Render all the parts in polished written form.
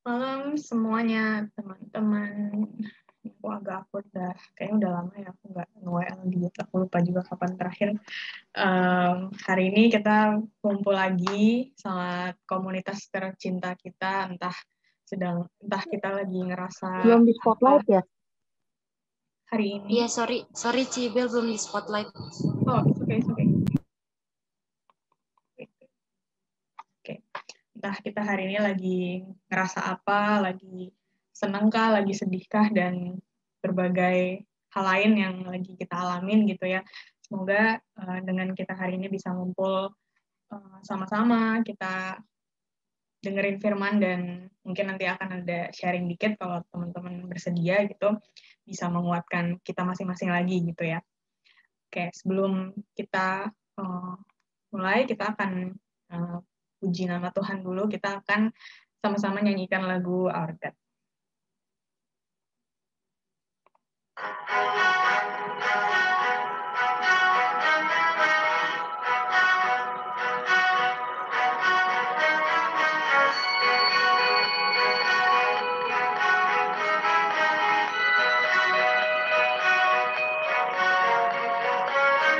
Malam semuanya, teman-teman. Aku agak akut dah. Kayaknya udah lama ya aku nggak nge-WL di YouTube. Aku lupa juga kapan terakhir. Hari ini kita kumpul lagi sama komunitas tercinta kita. Entah kita lagi ngerasa Belum di apa spotlight ya? hari ini. Iya, sorry Cibel belum di spotlight. Oh, it's okay. Oke. Entah kita hari ini lagi ngerasa apa, lagi seneng kah, lagi sedih kah, dan berbagai hal lain yang lagi kita alamin gitu ya. Semoga dengan kita hari ini bisa ngumpul sama-sama, kita dengerin firman dan mungkin nanti akan ada sharing dikit kalau teman-teman bersedia gitu, bisa menguatkan kita masing-masing lagi gitu ya. Oke, sebelum kita mulai, kita akan puji nama Tuhan dulu. Kita akan sama-sama nyanyikan lagu Our God.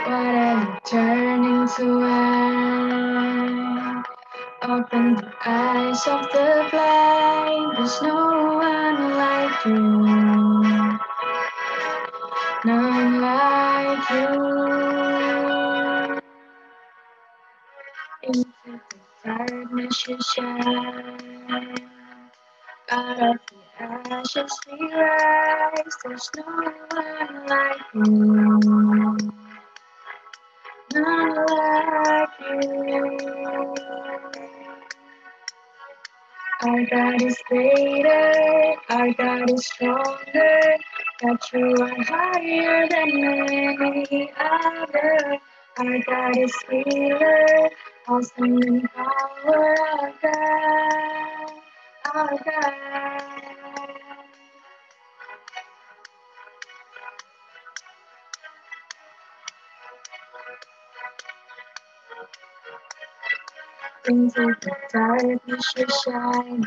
What are you turning to when? Open the eyes of the blind. There's no one like you. None like you. Into the darkness you shine. Out of the ashes we rise. There's no one like you. None like you. Our God is greater, our God is stronger, that you are higher than any other. Our God is healer, awesome in power, our God, our God. Into the darkness you shine.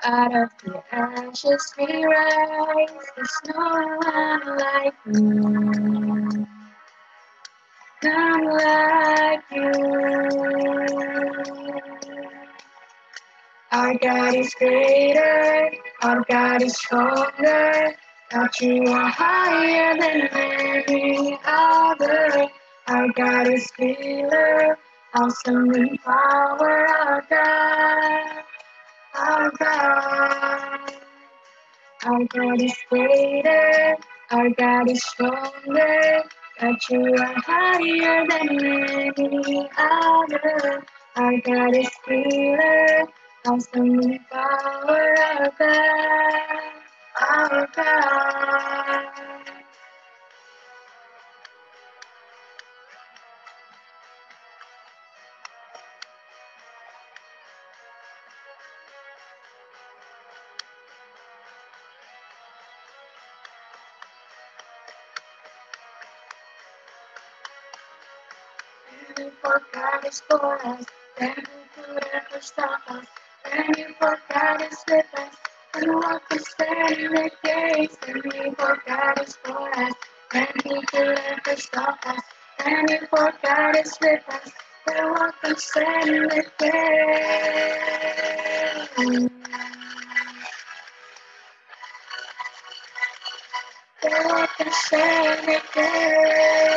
Out of the ashes we rise. There's no one like you. None like you. Our God is greater. Our God is stronger. That you are higher than any other. Our God is healer. Awesome in power. Our God. Our God. Our God is greater, our God is stronger, that you are higher than any other. Our God is healer, awesome in power, our God, our God. And for God is for us, then who could ever stop us? And for God is with us, and what can stand against? And for God is for us, then who could ever stop us? And for God is with us, then what can stand against? Then what can stand against?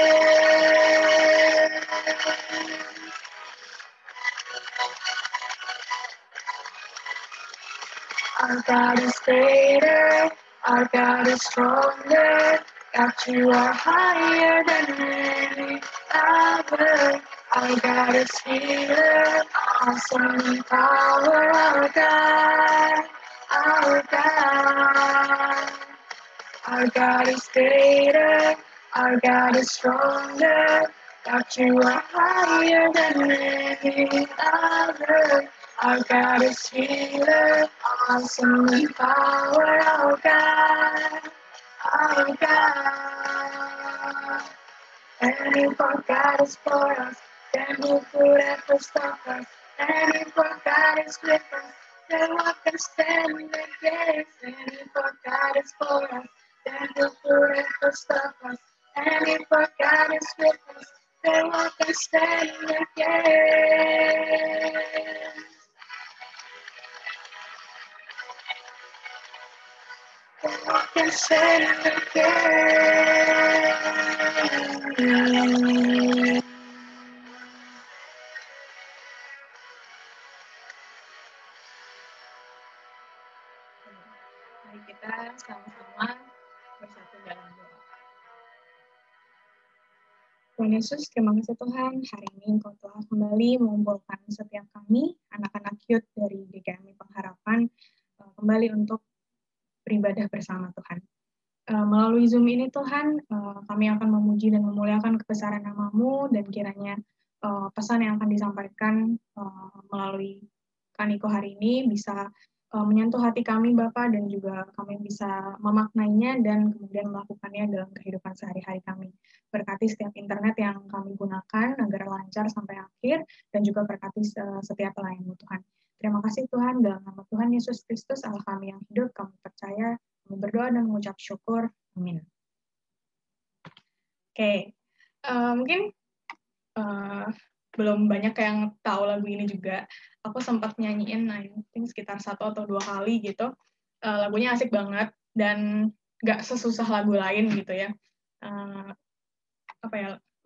Our God is greater, our God is stronger, that you are higher than any other. Our God is healer, awesome in power, our God, our God. Our God is greater, our God is stronger, that you are higher than any other. Our God is healer, awesome in power, our God, our God. And if our God is for us, then who could ever stop us? And if our God is with us, then what can stand against? And if our God is for us, then who could ever stop us? And if our God is with us, then what can stand against? Then what can stand against? Mari kita sama-sama bersatu dalam doa. Tuhan Yesus, terima kasih Tuhan. Hari ini Engkau telah kembali mengumpulkan setiap kami, anak-anak youth dari GKMI Pengharapan, kembali untuk beribadah bersama Tuhan. Melalui Zoom ini Tuhan, kami akan memuji dan memuliakan kebesaran nama-Mu, dan kiranya pesan yang akan disampaikan melalui Kaniko hari ini bisa menyentuh hati kami Bapa, dan juga kami bisa memaknainya dan kemudian melakukannya dalam kehidupan sehari-hari kami. Berkati setiap internet yang kami gunakan agar lancar sampai akhir, dan juga berkati setiap pelayan-Mu Tuhan. Terima kasih Tuhan, dalam nama Tuhan Yesus Kristus, Allah kami yang hidup, kami percaya, kami berdoa dan mengucap syukur. Amin. Oke, mungkin belum banyak yang tahu lagu ini juga. Aku sempat nyanyiin, I think sekitar 1 atau 2 kali gitu. Lagunya asik banget dan nggak sesusah lagu lain gitu ya.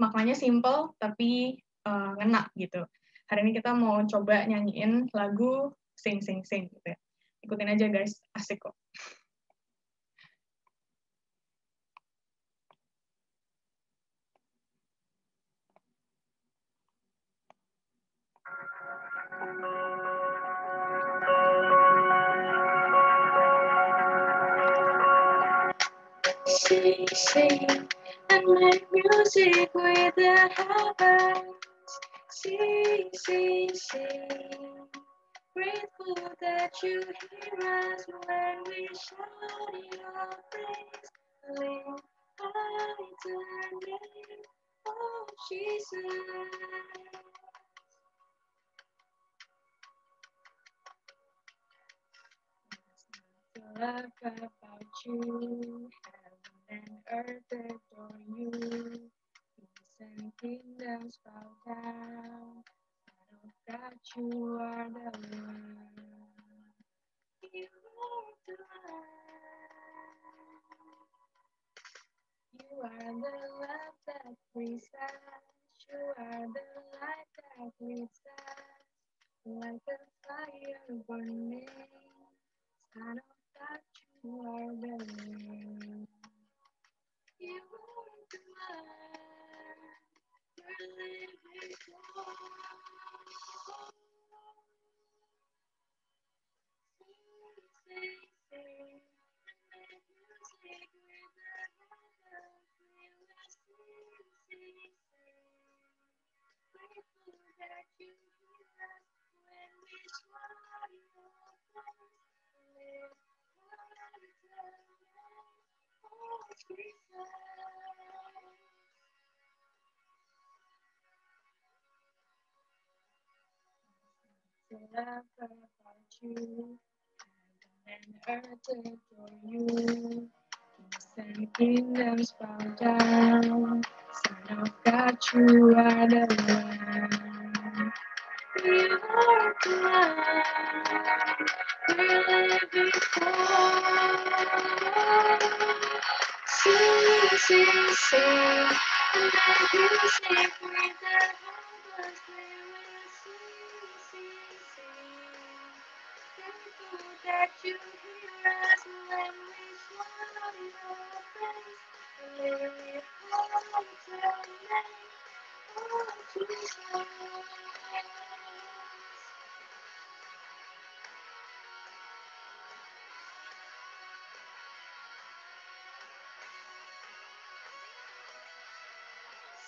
Maknanya simple tapi ngena gitu. Hari ini kita mau coba nyanyiin lagu Sing Sing Sing gitu ya. Ikutin aja guys, asik kok. Sing, sing, and make music with the heavens. Sing, sing, sing. Grateful that you hear us when we shout your praise. Live high to the name of Jesus. Love about you, heaven and earth adore you. Kings and kingdoms bow down. Son of God, you are the Lord. You are the light. You are the love that leads us. You are the light that leads us. Like a fire burning. Son of God, you are the Lord. You are the light. We're living God. Sing, sing, and make music with the heavens. We will sing, sing, sing. Grateful that you hear us when we shout your praise. Live high to the name of Jesus. To love about you, heaven and earth adore you. Kings and kingdoms bow down. Son of God, you are the Lamb. You are the light. We're living for. Sing, sing, sing, and make music with the heavens. We will sing, sing, sing. Thankful that you hear us when we shout your praise. Live high to the name of Jesus.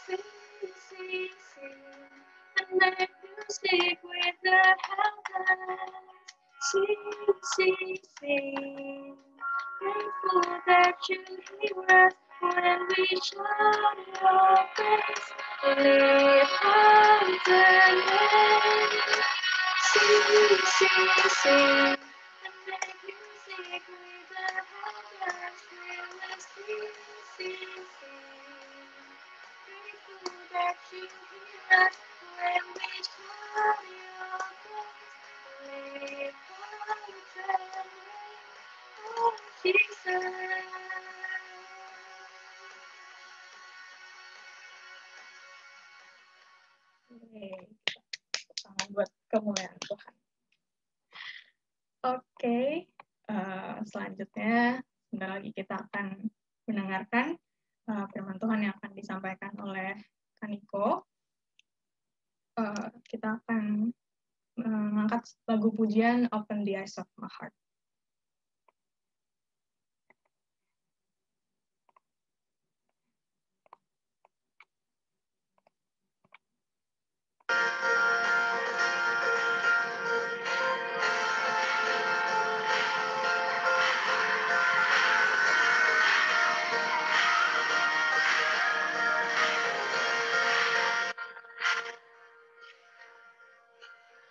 Sing, sing, sing, and make music with the heavens. Sing, sing, sing. Grateful that you hear us when we shout your praise. Live on the name. Buat kemuliaan Tuhan. Oke, selanjutnya sebentar lagi kita akan mendengarkan firman Tuhan yang akan disampaikan oleh Kaniko. Kita akan mengangkat lagu pujian Open the Eyes of My Heart.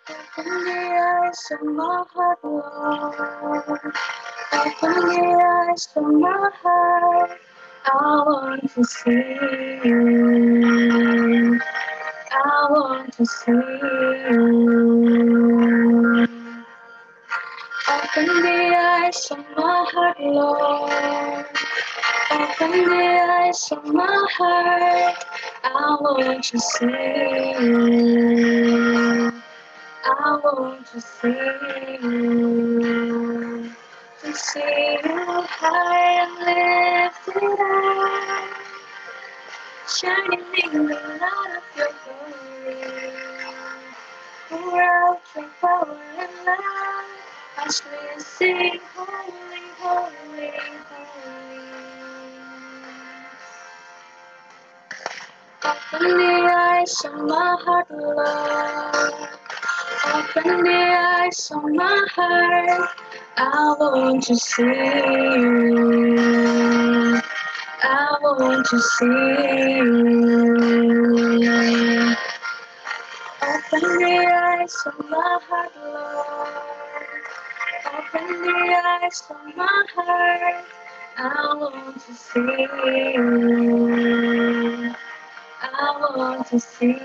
Open the eyes of my heart, Lord. Open the eyes of my heart. I want to see you. I want to see you. Open the eyes of my heart, Lord. Open the eyes of my heart. I want to see you. I want to see you high and lifted up, shining in the light of your glory. Pour out your power and love as we sing, holy, holy, holy. Open the eyes of my heart, Lord. Open the eyes of my heart. I want to see you. I want to see you. Open the eyes of my heart, Lord. Open the eyes of my heart. I want to see you. I want to see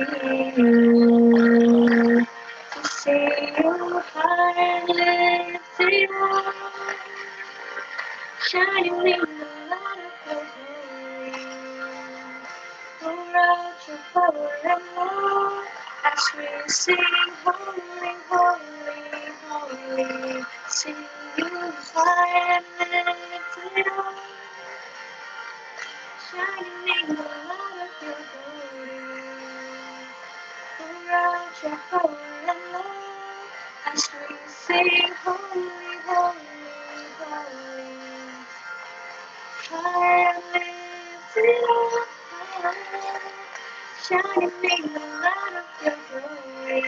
you. To see you high and lifted up, shining in the light of your glory. Pour out your power and love as we sing, holy, holy, holy. See you high and lifted up, shining in the light of your glory. Pour out your power and love as we sing, holy, holy, holy. High and lifted up, shining in the light of your glory.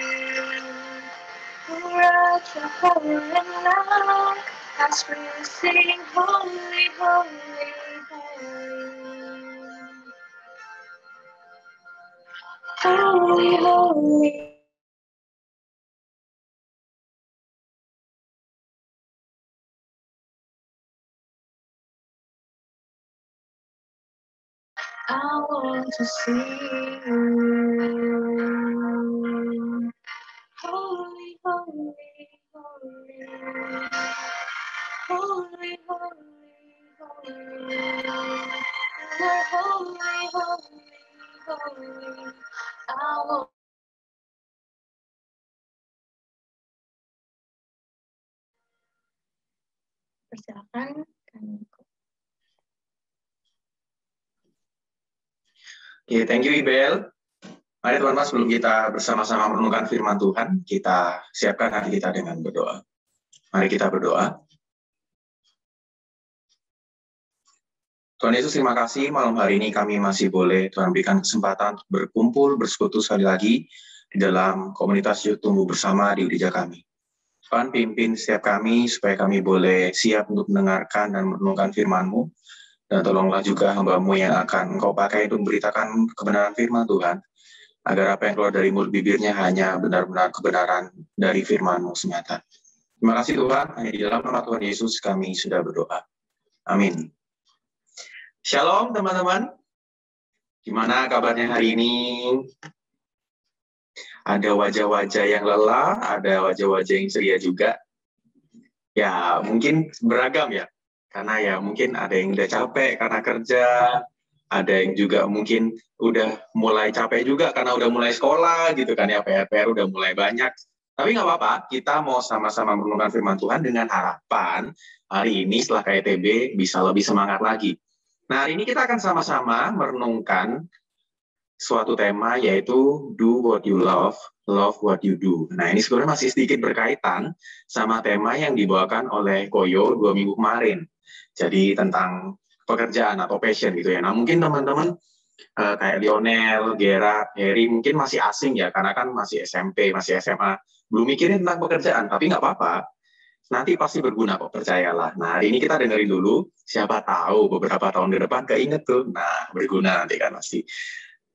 Pour out your power and love as we sing, holy, holy, holy. Holy, holy. I want to see you. Holy, holy, holy. Holy, holy, holy. You're holy, holy, holy. I want. Persilakan, Kaniko. Oke, thank you Ibel. Mari teman-teman, sebelum kita bersama-sama merenungkan firman Tuhan, kita siapkan hati kita dengan berdoa. Mari kita berdoa. Tuhan Yesus, terima kasih malam hari ini kami masih boleh Tuhan berikan kesempatan untuk berkumpul, bersekutu sekali lagi di dalam komunitas Yuk Tumbuh Bersama di Gereja kami. Tuhan pimpin setiap kami supaya kami boleh siap untuk mendengarkan dan merenungkan firman-Mu. Dan tolonglah juga hamba-Mu yang akan Engkau pakai untuk memberitakan kebenaran firman Tuhan. agar apa yang keluar dari mulut bibirnya hanya benar-benar kebenaran dari firman-Mu semata. Terima kasih Tuhan, hanya di dalam nama Tuhan Yesus kami sudah berdoa. Amin. Shalom teman-teman. Gimana kabarnya hari ini? Ada wajah-wajah yang lelah, ada wajah-wajah yang ceria juga. Ya, mungkin beragam ya. Karena ya mungkin ada yang udah capek karena kerja, ada yang juga mungkin udah mulai capek juga karena udah mulai sekolah gitu kan ya, PR udah mulai banyak. Tapi nggak apa-apa, kita mau sama-sama merenungkan firman Tuhan dengan harapan hari ini setelah KTB bisa lebih semangat lagi. Nah, hari ini kita akan sama-sama merenungkan suatu tema yaitu do what you love what you do. Nah, ini sebenarnya masih sedikit berkaitan sama tema yang dibawakan oleh Koyo 2 minggu kemarin. Jadi tentang pekerjaan atau passion gitu ya. Nah, mungkin teman-teman kayak Lionel, Gerard, Harry mungkin masih asing ya, karena kan masih SMP, masih SMA, belum mikirin tentang pekerjaan, tapi nggak apa-apa. Nanti pasti berguna kok, percayalah. Nah, hari ini kita dengerin dulu, siapa tahu beberapa tahun ke depan keinget tuh. Nah, berguna nanti kan pasti.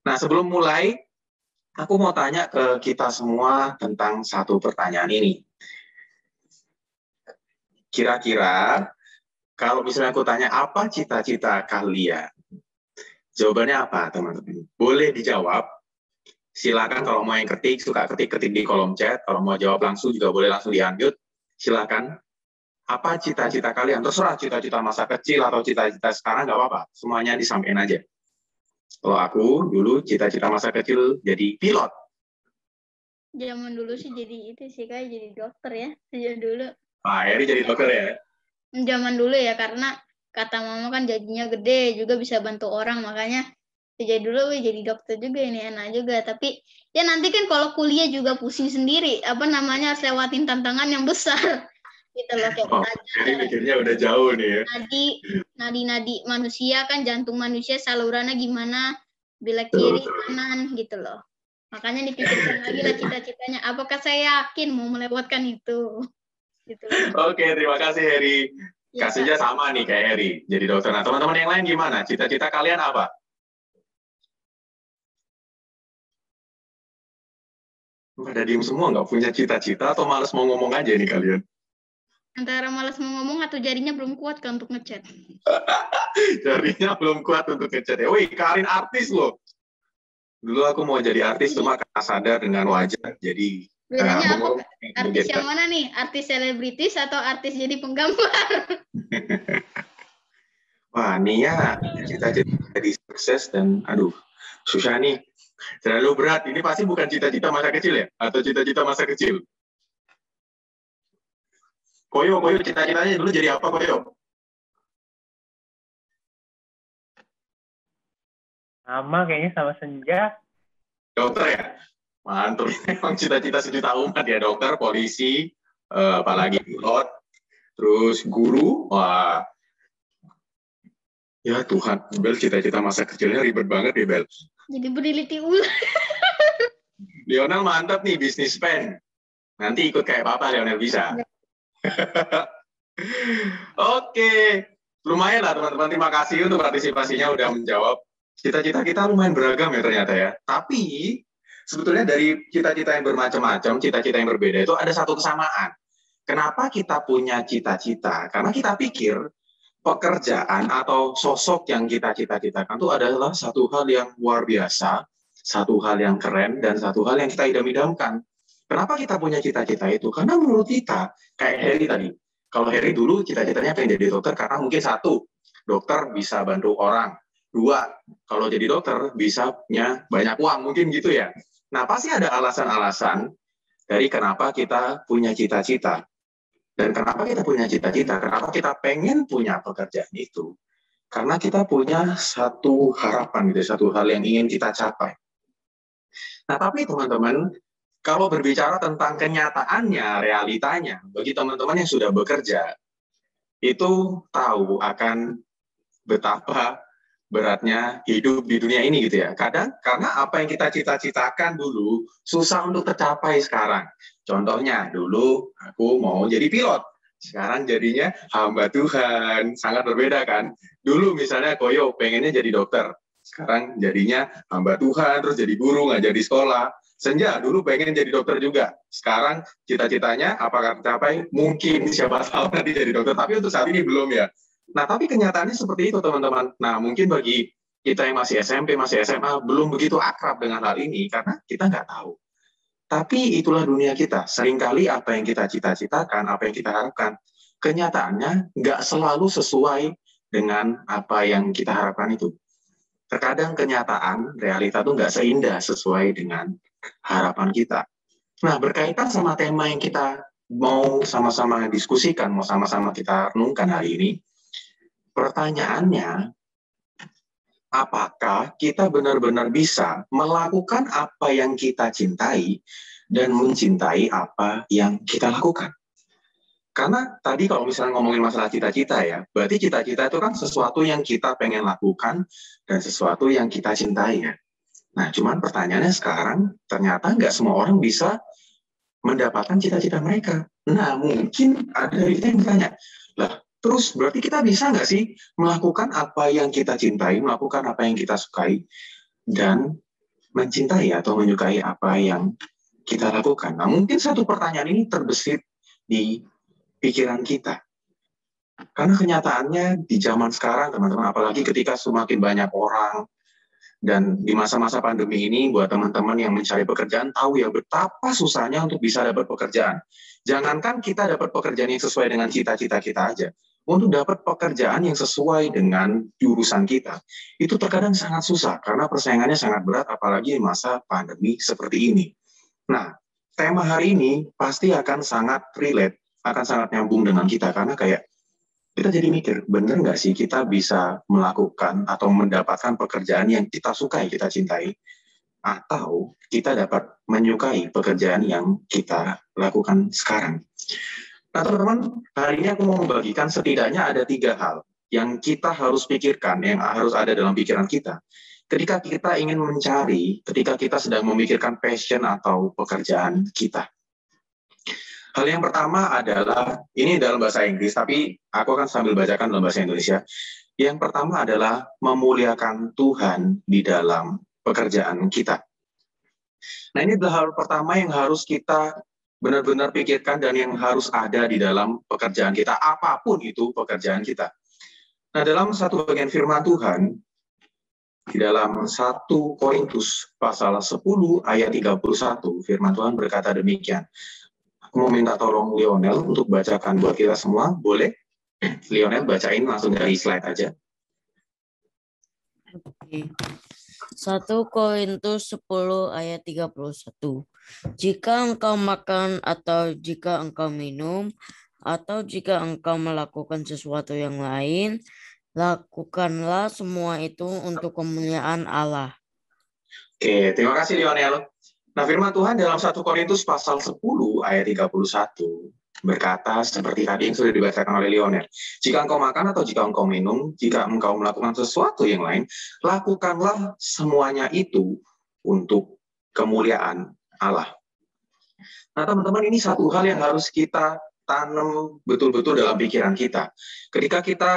Nah, sebelum mulai, aku mau tanya ke kita semua tentang satu pertanyaan ini. Kira-kira, kalau misalnya aku tanya, apa cita-cita kalian? Jawabannya apa, teman-teman? Boleh dijawab. Silakan kalau mau yang ketik, suka ketik-ketik di kolom chat. Kalau mau jawab langsung juga boleh langsung di-unmute. Silakan. Apa cita-cita kalian? Terserah cita-cita masa kecil atau cita-cita sekarang, nggak apa-apa. Semuanya disampaikan aja. Kalau aku dulu cita-cita masa kecil jadi pilot. Zaman dulu sih jadi itu sih, kayak jadi dokter ya. Sejak dulu. Pak Eri jadi dokter ya? Zaman dulu ya, karena kata mama kan gajinya gede, juga bisa bantu orang, makanya sejak dulu jadi dokter juga, ini enak juga. Tapi ya nanti kan kalau kuliah juga pusing sendiri, apa namanya, harus lewatin tantangan yang besar. Gitu loh, kayak Eri mikirnya udah jauh nih ya. nadi manusia kan, jantung manusia salurannya gimana, belok kiri kanan gitu loh. Makanya dipikirkan lagi lah cita-citanya, apakah saya yakin mau melewatkan itu. Gitu. Oke, terima kasih Heri. Kasusnya sama nih kayak Heri, jadi dokter. Nah, teman-teman yang lain gimana? Cita-cita kalian apa? Pada diem semua, nggak punya cita-cita atau males mau ngomong aja nih kalian? Antara males mau ngomong atau jarinya belum kuat kan untuk ngechat. Jarinya belum kuat untuk ngechat ya. Wih, Karin artis loh. Dulu aku mau jadi artis, cuma karena sadar dengan wajah, jadi... Bedanya apa? Artis yang mana nih? Artis selebritis atau artis jadi penggambar? Wah, Nia cita-cita jadi sukses dan aduh, susah nih. Terlalu berat. Ini pasti bukan cita-cita masa kecil ya? Atau cita-cita masa kecil? Koyo, cita-citanya dulu jadi apa, Koyo? Sama kayaknya sama Senja. Dokter ya? Mantul, memang cita-cita sejuta umat ya, dokter, polisi, apalagi pilot, terus guru, wah. Ya Tuhan, Bel, cita-cita masa kecilnya ribet banget ya, Bel. Jadi peneliti ular. Lionel mantap nih, bisnismen. Nanti ikut kayak Papa, Lionel bisa. Oke, lumayan lah teman-teman, terima kasih untuk partisipasinya udah menjawab. Cita-cita kita lumayan beragam ya ternyata ya. Tapi sebetulnya dari cita-cita yang bermacam-macam, cita-cita yang berbeda itu ada satu kesamaan. Kenapa kita punya cita-cita? Karena kita pikir pekerjaan atau sosok yang kita cita-citakan itu adalah satu hal yang luar biasa, satu hal yang keren, dan satu hal yang kita idam-idamkan. Kenapa kita punya cita-cita itu? Karena menurut kita, kayak Harry tadi, kalau Harry dulu cita-citanya pengen jadi dokter karena mungkin satu, dokter bisa bantu orang. Dua, kalau jadi dokter bisanya banyak uang, mungkin gitu ya. Nah, pasti ada alasan-alasan dari kenapa kita punya cita-cita. Dan kenapa kita punya cita-cita? Kenapa kita pengen punya pekerjaan itu? Karena kita punya satu harapan, gitu, satu hal yang ingin kita capai. Nah, tapi teman-teman, kalau berbicara tentang kenyataannya, realitanya, bagi teman-teman yang sudah bekerja, itu tahu akan betapa beratnya hidup di dunia ini gitu ya. Kadang karena apa yang kita cita-citakan dulu susah untuk tercapai sekarang. Contohnya dulu aku mau jadi pilot, sekarang jadinya hamba Tuhan. Sangat berbeda kan? Dulu misalnya Koyo pengennya jadi dokter, Sekarang jadinya hamba Tuhan, terus jadi guru, ngajar di sekolah. Senja dulu pengen jadi dokter juga. Sekarang cita-citanya apakah tercapai? Mungkin, siapa tahu nanti jadi dokter. Tapi untuk saat ini belum ya. Nah, tapi kenyataannya seperti itu, teman-teman. Nah, mungkin bagi kita yang masih SMP, masih SMA, belum begitu akrab dengan hal ini, karena kita nggak tahu. Tapi itulah dunia kita. Seringkali apa yang kita cita-citakan, apa yang kita harapkan, kenyataannya nggak selalu sesuai dengan apa yang kita harapkan itu. Terkadang kenyataan, realita itu nggak seindah sesuai dengan harapan kita. Nah, berkaitan sama tema yang kita mau sama-sama diskusikan, mau sama-sama kita renungkan hari ini, pertanyaannya, apakah kita benar-benar bisa melakukan apa yang kita cintai dan mencintai apa yang kita lakukan? Karena tadi kalau misalnya ngomongin masalah cita-cita ya, berarti cita-cita itu kan sesuatu yang kita pengen lakukan dan sesuatu yang kita cintai ya. Nah, cuman pertanyaannya sekarang, ternyata nggak semua orang bisa mendapatkan cita-cita mereka. Nah, mungkin ada dari kita yang bertanya, lah, terus berarti kita bisa nggak sih melakukan apa yang kita cintai, melakukan apa yang kita sukai, dan mencintai atau menyukai apa yang kita lakukan? Nah, mungkin satu pertanyaan ini terbesit di pikiran kita. Karena kenyataannya di zaman sekarang, teman-teman, apalagi ketika semakin banyak orang, dan di masa-masa pandemi ini, buat teman-teman yang mencari pekerjaan, tahu ya betapa susahnya untuk bisa dapat pekerjaan. Jangankan kita dapat pekerjaan yang sesuai dengan cita-cita kita aja, untuk dapat pekerjaan yang sesuai dengan jurusan kita, itu terkadang sangat susah, karena persaingannya sangat berat, apalagi di masa pandemi seperti ini. Nah, tema hari ini pasti akan sangat relate, akan sangat nyambung dengan kita, karena kayak kita jadi mikir, bener nggak sih kita bisa melakukan atau mendapatkan pekerjaan yang kita sukai, kita cintai, atau kita dapat menyukai pekerjaan yang kita lakukan sekarang. Nah, teman-teman, hari ini aku mau membagikan setidaknya ada 3 hal yang kita harus pikirkan, yang harus ada dalam pikiran kita. Ketika kita ingin mencari, ketika kita sedang memikirkan passion atau pekerjaan kita. Hal yang pertama adalah, ini dalam bahasa Inggris, tapi aku akan sambil bacakan dalam bahasa Indonesia. Yang pertama adalah memuliakan Tuhan di dalam pekerjaan kita. Nah, ini adalah hal pertama yang harus kita benar-benar pikirkan dan yang harus ada di dalam pekerjaan kita, apapun itu pekerjaan kita. Nah, dalam satu bagian firman Tuhan, di dalam 1 Korintus pasal 10 ayat 31, firman Tuhan berkata demikian. Aku mau minta tolong Lionel untuk bacakan buat kita semua, boleh? Lionel bacain langsung dari slide aja. Oke. 1 Korintus 10 ayat 31. Jika engkau makan atau jika engkau minum atau jika engkau melakukan sesuatu yang lain, lakukanlah semua itu untuk kemuliaan Allah. Oke, terima kasih Lionel. Nah, firman Tuhan dalam 1 Korintus pasal 10 ayat 31 berkata seperti tadi yang sudah dibacakan oleh Lionel. Jika engkau makan atau jika engkau minum, jika engkau melakukan sesuatu yang lain, lakukanlah semuanya itu untuk kemuliaan Allah. Nah, teman-teman, ini satu hal yang harus kita tanam betul-betul dalam pikiran kita. Ketika kita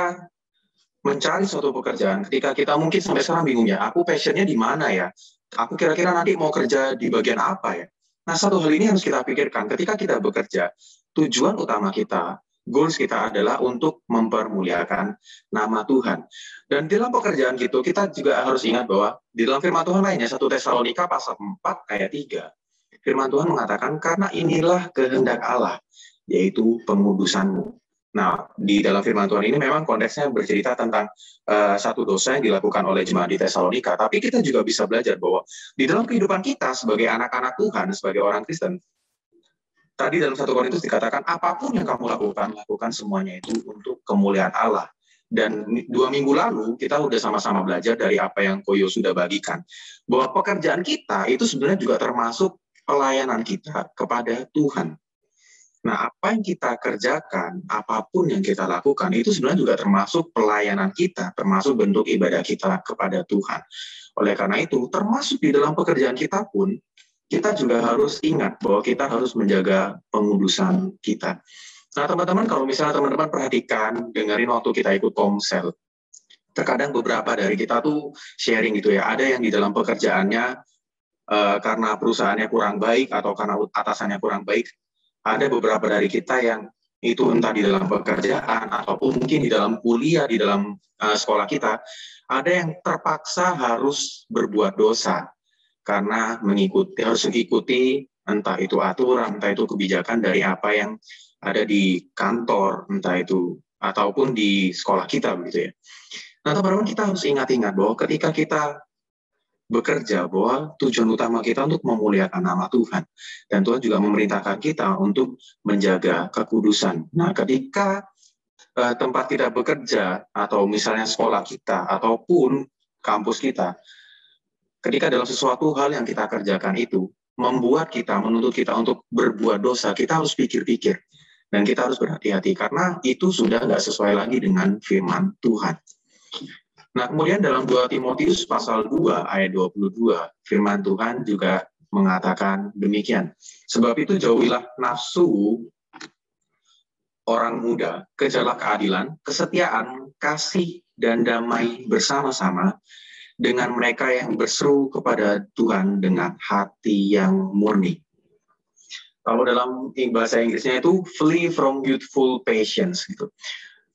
mencari suatu pekerjaan, ketika kita mungkin sampai sekarang bingung ya, aku passionnya di mana ya? Aku kira-kira nanti mau kerja di bagian apa ya? Nah, satu hal ini harus kita pikirkan. Ketika kita bekerja, tujuan utama kita, goals kita adalah untuk mempermuliakan nama Tuhan. Dan dalam pekerjaan gitu, kita juga harus ingat bahwa di dalam firman Tuhan lainnya, 1 Tesalonika pasal 4 ayat 3, firman Tuhan mengatakan, karena inilah kehendak Allah, yaitu pengudusanmu. Nah, di dalam firman Tuhan ini memang konteksnya bercerita tentang satu dosa yang dilakukan oleh jemaat di Tesalonika. Tapi kita juga bisa belajar bahwa di dalam kehidupan kita sebagai anak-anak Tuhan, sebagai orang Kristen, tadi dalam 1 Korintus dikatakan, apapun yang kamu lakukan, lakukan semuanya itu untuk kemuliaan Allah. Dan 2 minggu lalu, kita sudah sama-sama belajar dari apa yang Koyo sudah bagikan. Bahwa pekerjaan kita itu sebenarnya juga termasuk pelayanan kita kepada Tuhan. Nah, apa yang kita kerjakan, apapun yang kita lakukan, itu sebenarnya juga termasuk pelayanan kita, termasuk bentuk ibadah kita kepada Tuhan. Oleh karena itu, termasuk di dalam pekerjaan kita pun, kita juga harus ingat bahwa kita harus menjaga pengudusan kita. Nah, teman-teman, kalau misalnya teman-teman perhatikan, dengerin waktu kita ikut komsel, terkadang beberapa dari kita tuh sharing gitu ya, ada yang di dalam pekerjaannya karena perusahaannya kurang baik atau karena atasannya kurang baik, ada beberapa dari kita yang itu entah di dalam pekerjaan ataupun mungkin di dalam kuliah, di dalam sekolah kita, ada yang terpaksa harus berbuat dosa karena harus mengikuti entah itu aturan, entah itu kebijakan dari apa yang ada di kantor, entah itu ataupun di sekolah kita begitu ya. Nah, teman-teman, kita harus ingat-ingat bahwa ketika kita bekerja, bahwa tujuan utama kita untuk memuliakan nama Tuhan. Dan Tuhan juga memerintahkan kita untuk menjaga kekudusan. Nah, ketika tempat kita bekerja, atau misalnya sekolah kita, ataupun kampus kita, ketika dalam sesuatu hal yang kita kerjakan itu, membuat kita, menuntut kita untuk berbuat dosa, kita harus pikir-pikir. Dan kita harus berhati-hati, karena itu sudah nggak sesuai lagi dengan firman Tuhan. Nah, kemudian dalam 2 Timotius pasal 2 ayat 22, firman Tuhan juga mengatakan demikian. Sebab itu jauhilah nafsu orang muda, kejarlah keadilan, kesetiaan, kasih, dan damai bersama-sama dengan mereka yang berseru kepada Tuhan dengan hati yang murni. Kalau dalam bahasa Inggrisnya itu flee from youthful passions gitu.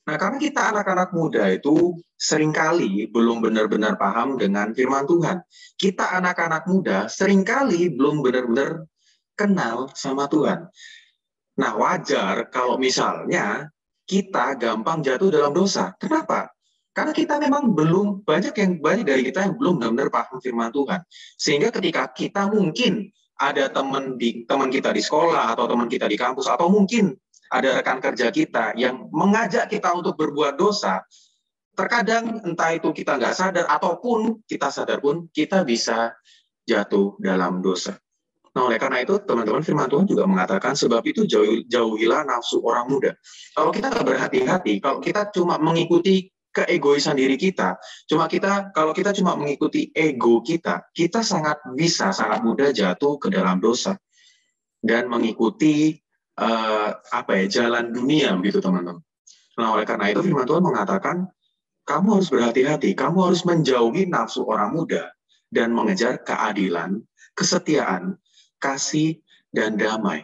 Nah, karena kita anak-anak muda itu seringkali belum benar-benar paham dengan firman Tuhan. Kita anak-anak muda seringkali belum benar-benar kenal sama Tuhan. Nah, wajar kalau misalnya kita gampang jatuh dalam dosa. Kenapa? Karena kita memang belum, banyak dari kita yang belum benar-benar paham firman Tuhan. Sehingga ketika kita mungkin ada teman kita di sekolah, atau teman kita di kampus, atau mungkin ada rekan kerja kita yang mengajak kita untuk berbuat dosa, terkadang entah itu kita nggak sadar ataupun kita sadar pun kita bisa jatuh dalam dosa. Nah, oleh karena itu teman-teman, firman Tuhan juga mengatakan sebab itu jauhilah nafsu orang muda. Kalau kita nggak berhati-hati, kalau kita cuma mengikuti keegoisan diri kita, kalau kita cuma mengikuti ego kita sangat mudah jatuh ke dalam dosa dan mengikuti jalan dunia begitu teman-teman. Nah, oleh karena itu firman Tuhan mengatakan kamu harus berhati-hati, kamu harus menjauhi nafsu orang muda dan mengejar keadilan, kesetiaan, kasih, dan damai.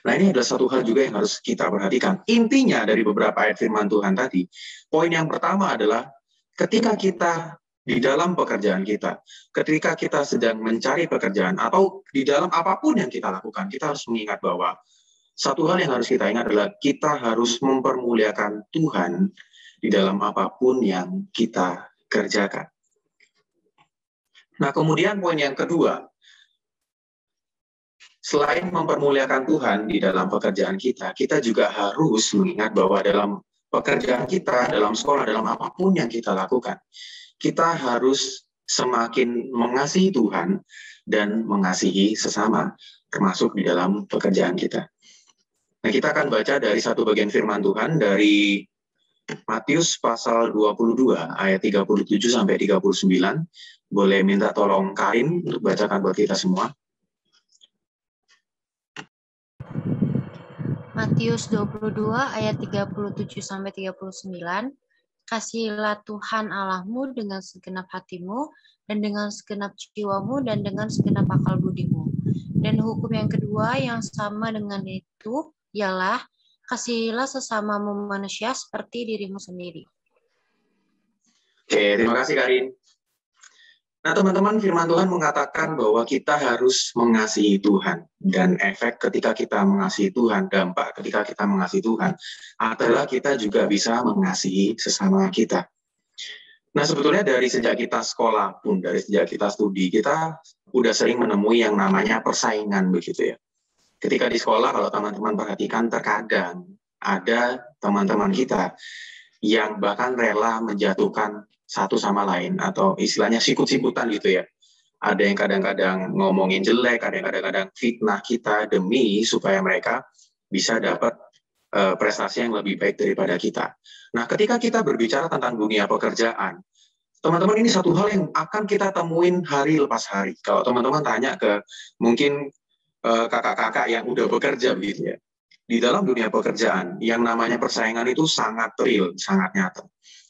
Nah, ini adalah satu hal juga yang harus kita perhatikan. Intinya dari beberapa ayat firman Tuhan tadi, poin yang pertama adalah ketika kita di dalam pekerjaan kita, ketika kita sedang mencari pekerjaan, atau di dalam apapun yang kita lakukan, kita harus mengingat bahwa satu hal yang harus kita ingat adalah kita harus mempermuliakan Tuhan di dalam apapun yang kita kerjakan. Nah, kemudian poin yang kedua, selain mempermuliakan Tuhan di dalam pekerjaan kita, kita juga harus mengingat bahwa dalam pekerjaan kita, dalam sekolah, dalam apapun yang kita lakukan, kita harus semakin mengasihi Tuhan dan mengasihi sesama, termasuk di dalam pekerjaan kita. Nah, kita akan baca dari satu bagian firman Tuhan dari Matius pasal 22 ayat 37 sampai 39. Boleh minta tolong Karin untuk bacakan buat kita semua. Matius 22 ayat 37 sampai 39. Kasihilah Tuhan Allahmu dengan segenap hatimu dan dengan segenap jiwamu dan dengan segenap akal budimu. Dan hukum yang kedua yang sama dengan itu ialah kasihilah sesamamu manusia seperti dirimu sendiri. Oke, terima kasih Karin. Nah, teman-teman, firman Tuhan mengatakan bahwa kita harus mengasihi Tuhan. Dan efek ketika kita mengasihi Tuhan, dampak ketika kita mengasihi Tuhan, adalah kita juga bisa mengasihi sesama kita. Nah, sebetulnya dari sejak kita sekolah pun, dari sejak kita studi, kita udah sering menemui yang namanya persaingan begitu ya. Ketika di sekolah, kalau teman-teman perhatikan, terkadang ada teman-teman kita yang bahkan rela menjatuhkan satu sama lain, atau istilahnya sikut-sikutan gitu ya. Ada yang kadang-kadang ngomongin jelek, ada yang kadang-kadang fitnah kita demi supaya mereka bisa dapat prestasi yang lebih baik daripada kita. Nah, ketika kita berbicara tentang dunia pekerjaan, teman-teman, ini satu hal yang akan kita temuin hari lepas hari. Kalau teman-teman tanya ke mungkin kakak-kakak yang udah bekerja begitu ya, di dalam dunia pekerjaan yang namanya persaingan itu sangat real, sangat nyata.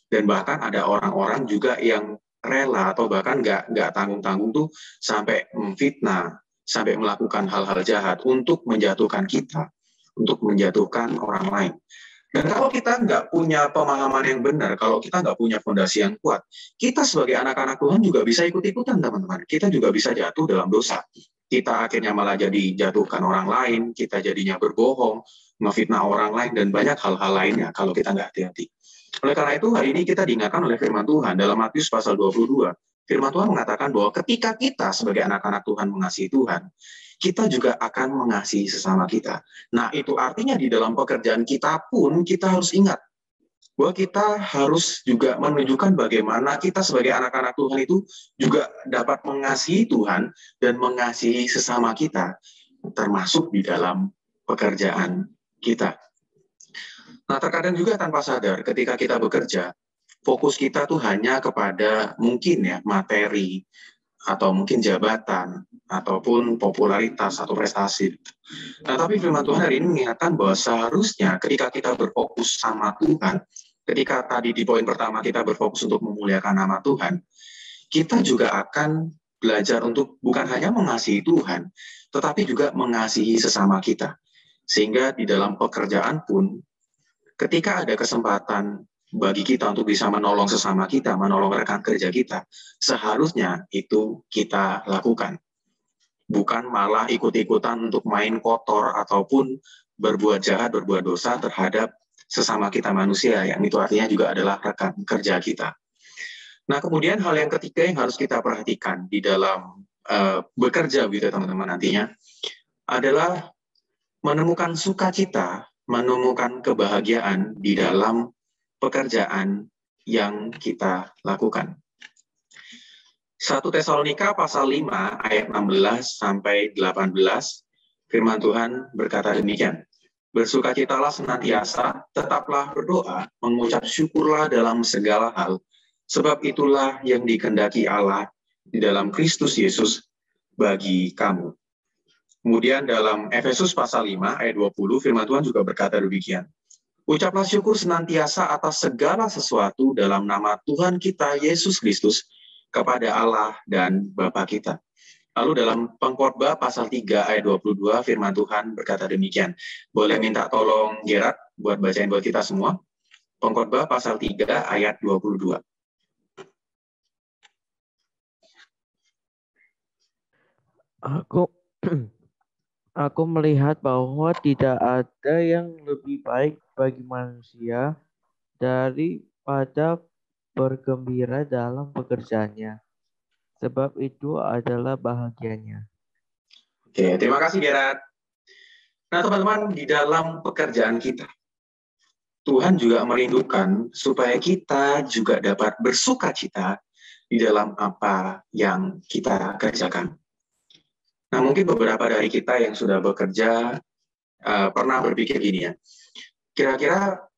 Dan bahkan ada orang-orang juga yang rela atau bahkan nggak tanggung-tanggung tuh sampai memfitnah, sampai melakukan hal-hal jahat untuk menjatuhkan kita, untuk menjatuhkan orang lain. Dan kalau kita nggak punya pemahaman yang benar, kalau kita nggak punya fondasi yang kuat, kita sebagai anak-anak Tuhan juga bisa ikut-ikutan, teman-teman. Kita juga bisa jatuh dalam dosa. Kita akhirnya malah jadi jatuhkan orang lain, kita jadinya berbohong, memfitnah orang lain, dan banyak hal-hal lainnya kalau kita nggak hati-hati. Oleh karena itu, hari ini kita diingatkan oleh firman Tuhan dalam Matius pasal 22. Firman Tuhan mengatakan bahwa ketika kita sebagai anak-anak Tuhan mengasihi Tuhan, kita juga akan mengasihi sesama kita. Nah, itu artinya di dalam pekerjaan kita pun kita harus ingat bahwa kita harus juga menunjukkan bagaimana kita sebagai anak-anak Tuhan itu juga dapat mengasihi Tuhan dan mengasihi sesama kita, termasuk di dalam pekerjaan kita. Nah, terkadang juga tanpa sadar ketika kita bekerja, fokus kita tuh hanya kepada mungkin ya materi, atau mungkin jabatan, ataupun popularitas atau prestasi. Nah, tapi firman Tuhan hari ini mengingatkan bahwa seharusnya ketika kita berfokus sama Tuhan, ketika tadi di poin pertama kita berfokus untuk memuliakan nama Tuhan, kita juga akan belajar untuk bukan hanya mengasihi Tuhan, tetapi juga mengasihi sesama kita. Sehingga di dalam pekerjaan pun, ketika ada kesempatan bagi kita untuk bisa menolong sesama kita, menolong rekan kerja kita, seharusnya itu kita lakukan. Bukan malah ikut-ikutan untuk main kotor ataupun berbuat jahat, berbuat dosa terhadap sesama kita manusia, yang itu artinya juga adalah rekan kerja kita. Nah, kemudian hal yang ketiga yang harus kita perhatikan di dalam bekerja, gitu teman-teman, nantinya adalah menemukan sukacita, menemukan kebahagiaan di dalam pekerjaan yang kita lakukan. 1 Tesalonika pasal 5 ayat 16 sampai 18, firman Tuhan berkata demikian. Bersukacitalah senantiasa, tetaplah berdoa, mengucap syukurlah dalam segala hal, sebab itulah yang dikehendaki Allah di dalam Kristus Yesus bagi kamu. Kemudian dalam Efesus pasal 5 ayat 20, firman Tuhan juga berkata demikian. Ucaplah syukur senantiasa atas segala sesuatu dalam nama Tuhan kita Yesus Kristus kepada Allah dan Bapa kita. Lalu dalam Pengkhotbah pasal 3 ayat 22, firman Tuhan berkata demikian. Boleh minta tolong Gerard buat bacain buat kita semua. Pengkhotbah pasal 3 ayat 22. Aku melihat bahwa tidak ada yang lebih baik bagi manusia daripada bergembira dalam pekerjaannya, sebab itu adalah bahagianya. Oke, terima kasih Gerard. Nah, teman-teman, di dalam pekerjaan kita, Tuhan juga merindukan supaya kita juga dapat bersukacita di dalam apa yang kita kerjakan. Nah, mungkin beberapa dari kita yang sudah bekerja pernah berpikir gini ya, kira-kira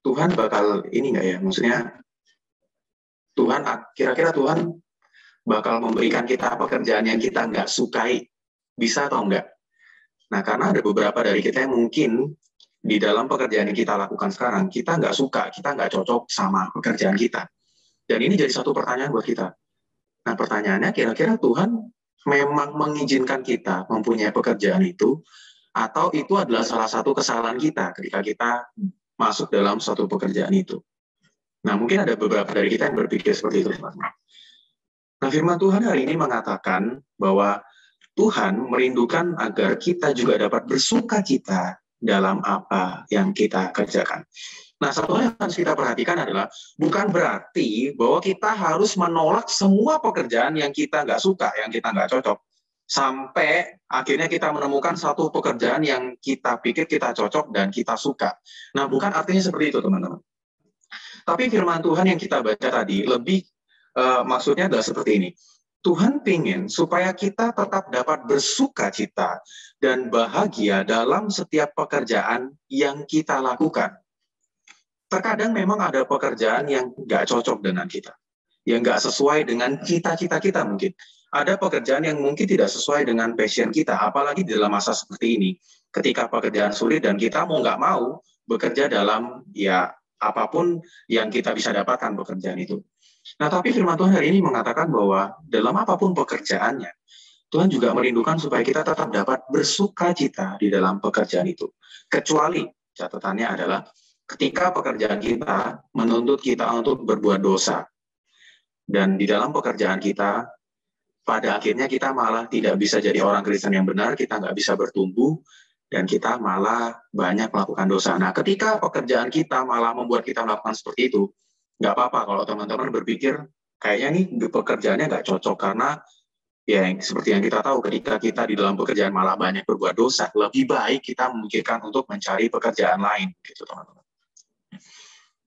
Tuhan bakal ini nggak ya, maksudnya kira-kira Tuhan bakal memberikan kita pekerjaan yang kita nggak sukai, bisa atau enggak? Nah, karena ada beberapa dari kita yang mungkin di dalam pekerjaan yang kita lakukan sekarang, kita nggak suka, kita nggak cocok sama pekerjaan kita. Dan ini jadi satu pertanyaan buat kita. Nah, pertanyaannya, kira-kira Tuhan memang mengizinkan kita mempunyai pekerjaan itu, atau itu adalah salah satu kesalahan kita ketika kita masuk dalam suatu pekerjaan itu. Nah, mungkin ada beberapa dari kita yang berpikir seperti itu, teman-teman. Nah, firman Tuhan hari ini mengatakan bahwa Tuhan merindukan agar kita juga dapat bersukacita dalam apa yang kita kerjakan. Nah, satu hal yang harus kita perhatikan adalah bukan berarti bahwa kita harus menolak semua pekerjaan yang kita nggak suka, yang kita nggak cocok. Sampai akhirnya kita menemukan satu pekerjaan yang kita pikir kita cocok dan kita suka. Nah, bukan artinya seperti itu, teman-teman. Tapi firman Tuhan yang kita baca tadi lebih maksudnya adalah seperti ini. Tuhan ingin supaya kita tetap dapat bersukacita dan bahagia dalam setiap pekerjaan yang kita lakukan. Terkadang memang ada pekerjaan yang nggak cocok dengan kita, yang nggak sesuai dengan cita-cita kita mungkin. Ada pekerjaan yang mungkin tidak sesuai dengan passion kita, apalagi di dalam masa seperti ini, ketika pekerjaan sulit dan kita mau nggak mau bekerja dalam ya apapun yang kita bisa dapatkan pekerjaan itu. Nah, tapi firman Tuhan hari ini mengatakan bahwa dalam apapun pekerjaannya, Tuhan juga merindukan supaya kita tetap dapat bersuka cita di dalam pekerjaan itu. Kecuali catatannya adalah ketika pekerjaan kita menuntut kita untuk berbuat dosa. Dan di dalam pekerjaan kita, pada akhirnya kita malah tidak bisa jadi orang Kristen yang benar, kita nggak bisa bertumbuh, dan kita malah banyak melakukan dosa. Nah, ketika pekerjaan kita malah membuat kita melakukan seperti itu, nggak apa-apa kalau teman-teman berpikir, kayaknya nih pekerjaannya nggak cocok, karena ya seperti yang kita tahu, ketika kita di dalam pekerjaan malah banyak berbuat dosa, lebih baik kita memikirkan untuk mencari pekerjaan lain, gitu teman-teman.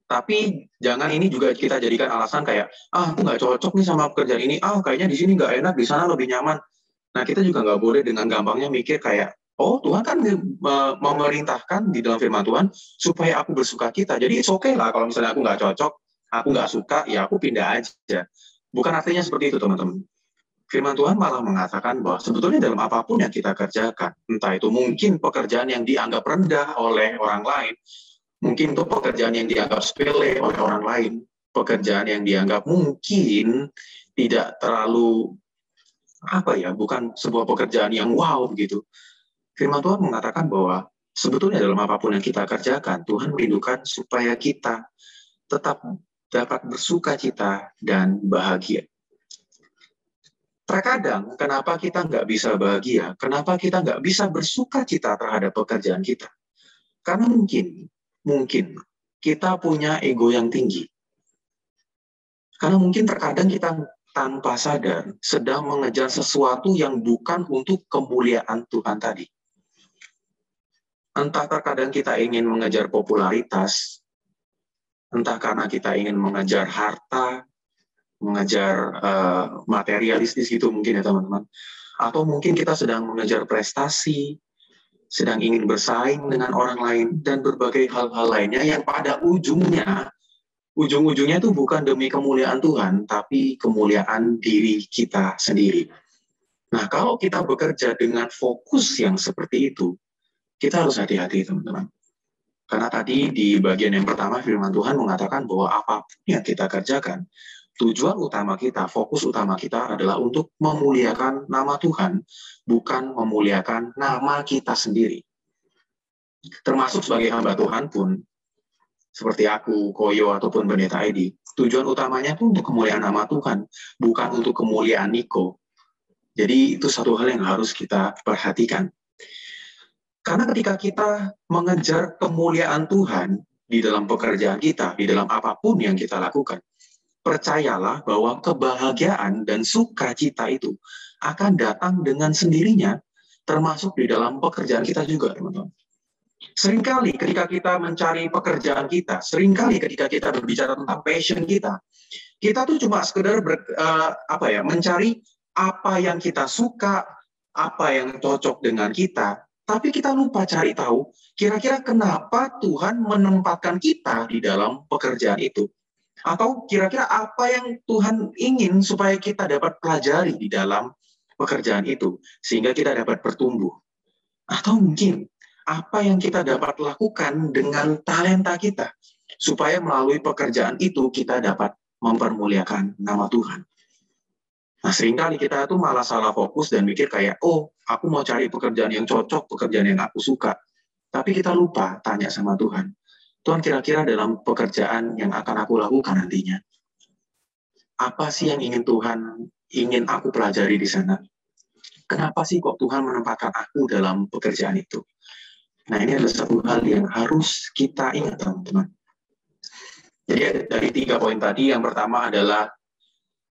Tapi jangan ini juga kita jadikan alasan kayak, aku nggak cocok nih sama pekerjaan ini, kayaknya di sini nggak enak, di sana lebih nyaman. Nah, kita juga nggak boleh dengan gampangnya mikir kayak, oh Tuhan kan memerintahkan di dalam firman Tuhan supaya aku bersuka cita. Jadi it's okay lah kalau misalnya aku nggak cocok, aku nggak suka, ya aku pindah aja. Bukan artinya seperti itu, teman-teman. Firman Tuhan malah mengatakan bahwa sebetulnya dalam apapun yang kita kerjakan, entah itu mungkin pekerjaan yang dianggap rendah oleh orang lain, mungkin itu pekerjaan yang dianggap sepele oleh orang lain, pekerjaan yang dianggap mungkin tidak terlalu, bukan sebuah pekerjaan yang wow gitu. Firman Tuhan mengatakan bahwa sebetulnya dalam apapun yang kita kerjakan, Tuhan merindukan supaya kita tetap dapat bersuka cita dan bahagia. Terkadang, kenapa kita nggak bisa bahagia? Kenapa kita nggak bisa bersuka cita terhadap pekerjaan kita? Karena mungkin kita punya ego yang tinggi. Karena mungkin terkadang kita tanpa sadar sedang mengejar sesuatu yang bukan untuk kemuliaan Tuhan tadi. Entah terkadang kita ingin mengejar popularitas, entah karena kita ingin mengejar harta, mengejar materialistis gitu mungkin ya teman-teman. Atau mungkin kita sedang mengejar prestasi, sedang ingin bersaing dengan orang lain, dan berbagai hal-hal lainnya yang pada ujung-ujungnya itu bukan demi kemuliaan Tuhan, tapi kemuliaan diri kita sendiri. Nah, kalau kita bekerja dengan fokus yang seperti itu, kita harus hati-hati, teman-teman. Karena tadi di bagian yang pertama, firman Tuhan mengatakan bahwa apapun yang kita kerjakan, tujuan utama kita, fokus utama kita adalah untuk memuliakan nama Tuhan, bukan memuliakan nama kita sendiri. Termasuk sebagai hamba Tuhan pun, seperti aku, Koyo, ataupun Pendeta Edi, tujuan utamanya itu untuk kemuliaan nama Tuhan, bukan untuk kemuliaan Niko. Jadi itu satu hal yang harus kita perhatikan. Karena ketika kita mengejar kemuliaan Tuhan di dalam pekerjaan kita, di dalam apapun yang kita lakukan, percayalah bahwa kebahagiaan dan sukacita itu akan datang dengan sendirinya, termasuk di dalam pekerjaan kita juga, teman-teman. Seringkali ketika kita mencari pekerjaan kita, seringkali ketika kita berbicara tentang passion kita tuh cuma sekedar mencari apa yang kita suka, apa yang cocok dengan kita, tapi kita lupa cari tahu kira-kira kenapa Tuhan menempatkan kita di dalam pekerjaan itu. Atau kira-kira apa yang Tuhan ingin supaya kita dapat pelajari di dalam pekerjaan itu, sehingga kita dapat bertumbuh. Atau mungkin apa yang kita dapat lakukan dengan talenta kita, supaya melalui pekerjaan itu kita dapat mempermuliakan nama Tuhan. Nah, seringkali kita tuh malah salah fokus dan mikir kayak, aku mau cari pekerjaan yang cocok, pekerjaan yang aku suka. Tapi kita lupa tanya sama Tuhan. Tuhan, kira-kira dalam pekerjaan yang akan aku lakukan nantinya, apa sih yang ingin aku pelajari di sana? Kenapa sih kok Tuhan menempatkan aku dalam pekerjaan itu? Nah, ini adalah satu hal yang harus kita ingat, teman-teman. Jadi dari 3 poin tadi, yang pertama adalah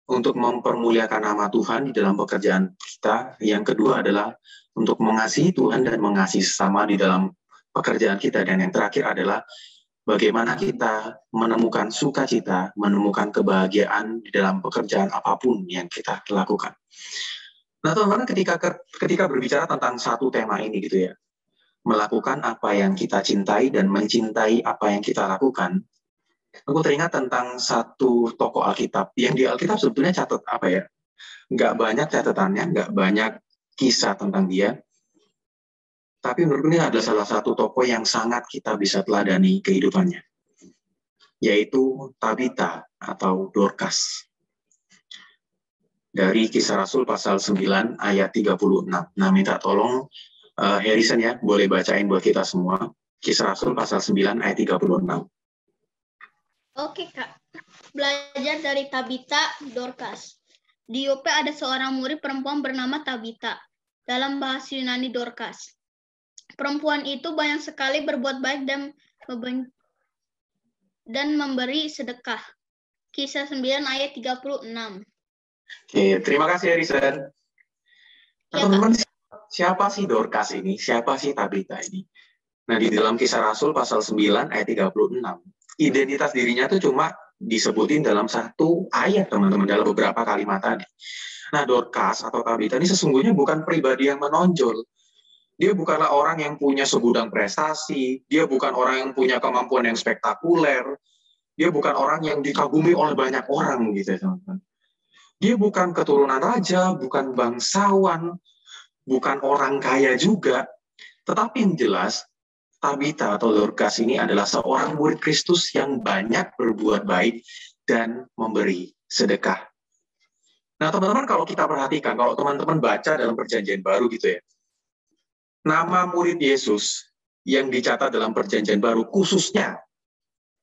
untuk mempermuliakan nama Tuhan di dalam pekerjaan kita. Yang kedua adalah untuk mengasihi Tuhan dan mengasihi sesama di dalam pekerjaan kita. Dan yang terakhir adalah bagaimana kita menemukan sukacita, menemukan kebahagiaan di dalam pekerjaan apapun yang kita lakukan. Nah, teman-teman, ketika berbicara tentang satu tema ini gitu ya, melakukan apa yang kita cintai dan mencintai apa yang kita lakukan, aku teringat tentang satu tokoh Alkitab yang di Alkitab sebetulnya nggak banyak catatannya, nggak banyak kisah tentang dia. Tapi menurutku ini adalah salah satu tokoh yang sangat kita bisa teladani kehidupannya. yaitu Tabita atau Dorcas. Dari Kisah Rasul pasal 9 ayat 36. Nah, minta tolong Harrison ya, boleh bacain buat kita semua. Kisah Rasul pasal 9 ayat 36. Oke, Kak. Belajar dari Tabita Dorcas. Di Yope ada seorang murid perempuan bernama Tabita. Dalam bahasa Yunani Dorcas. Perempuan itu banyak sekali berbuat baik dan memberi sedekah. Kisah 9 ayat 36. Oke, terima kasih Harrison. Nah, teman-teman, siapa sih Dorcas ini? Siapa sih Tabita ini? Nah, di dalam Kisah Rasul pasal 9 ayat 36, identitas dirinya tuh cuma disebutin dalam satu ayat, teman-teman, dalam beberapa kalimat tadi. Nah, Dorcas atau Tabita ini sesungguhnya bukan pribadi yang menonjol. Dia bukanlah orang yang punya segudang prestasi, dia bukan orang yang punya kemampuan yang spektakuler, dia bukan orang yang dikagumi oleh banyak orang gitu, teman-teman. Dia bukan keturunan raja, bukan bangsawan, bukan orang kaya juga. Tetapi yang jelas, Tabita atau Dorcas ini adalah seorang murid Kristus yang banyak berbuat baik dan memberi sedekah. Nah, teman-teman, kalau kita perhatikan, kalau teman-teman baca dalam Perjanjian Baru gitu ya, nama murid Yesus yang dicatat dalam Perjanjian Baru, khususnya